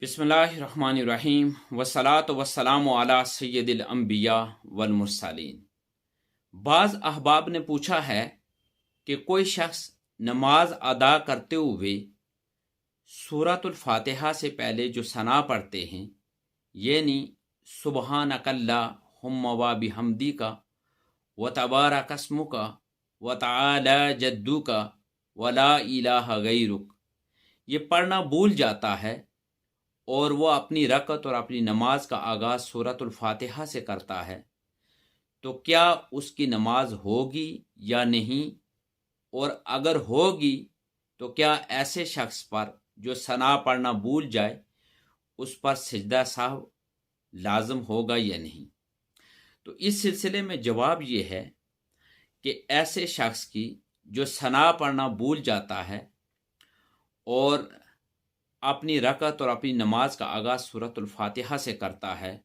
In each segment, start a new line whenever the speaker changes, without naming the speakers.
بسم اللہ الرحمن الرحیم والصلاۃ والسلام علی سید الانبیاء والمرسلین۔ بعض احباب نے پوچھا ہے کہ کوئی شخص نماز ادا کرتے ہوئے سورۃ الفاتحہ سے پہلے جو ثنا پڑھتے ہیں، یعنی سبحانک اللہم و بحمدک و تبارک اسمک و تعالی جدک و لا الہ غیرک، یہ پڑھنا بھول جاتا ہے اور وہ اپنی رکعت اور اپنی نماز کا آغاز سورۃ الفاتحہ سے کرتا ہے، تو کیا اس کی نماز ہوگی یا نہیں؟ اور اگر ہوگی تو کیا ایسے شخص پر جو ثنا پڑھنا بھول جائے اس پر سجدہ سہو لازم ہوگا یا نہیں؟ تو اس سلسلے میں جواب یہ ہے کہ ایسے شخص کی جو ثنا پڑھنا بھول جاتا ہے اور اپنی رکعت اور اپنی نماز کا آغاز سورۃ الفاتحہ سے کرتا ہے،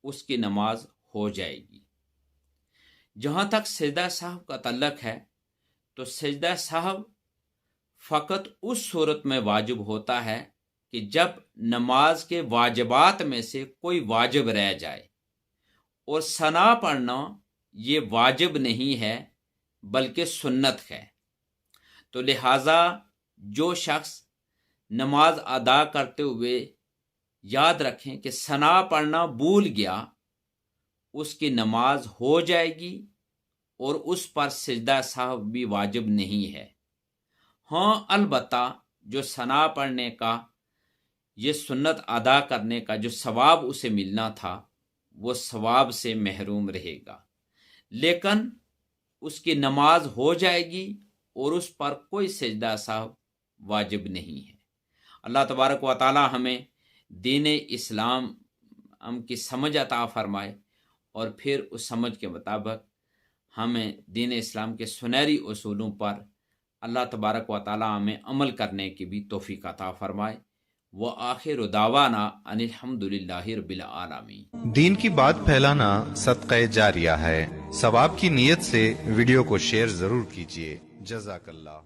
اس کی نماز ہو جائے گی۔ جہاں تک سجدہ سہو کا تعلق ہے تو سجدہ سہو فقط اس صورت میں واجب ہوتا ہے کہ جب نماز کے واجبات میں سے کوئی واجب رہ جائے، اور ثنا پڑھنا یہ واجب نہیں ہے بلکہ سنت ہے۔ تو لہٰذا جو شخص نماز ادا کرتے ہوئے یاد رکھیں کہ ثنا پڑھنا بھول گیا، اس کی نماز ہو جائے گی اور اس پر سجدہ سہو بھی واجب نہیں ہے۔ ہاں، البتہ جو ثنا پڑھنے کا، یہ سنت ادا کرنے کا جو ثواب اسے ملنا تھا، وہ ثواب سے محروم رہے گا، لیکن اس کی نماز ہو جائے گی اور اس پر کوئی سجدہ سہو واجب نہیں ہے۔ اللہ تبارک و تعالی ہمیں دین اسلام کی سمجھ عطا فرمائے، اور پھر اس سمجھ کے مطابق ہمیں دین اسلام کے سنہری اصولوں پر اللہ تبارک و تعالی ہمیں عمل کرنے کی بھی توفیق عطا فرمائے۔ وآخر دعوانا ان الحمد للہ رب العالمین۔
دین کی بات پھیلانا صدقہ جاریہ ہے، ثواب کی نیت سے ویڈیو کو شیئر ضرور کیجیے۔ جزاک اللہ۔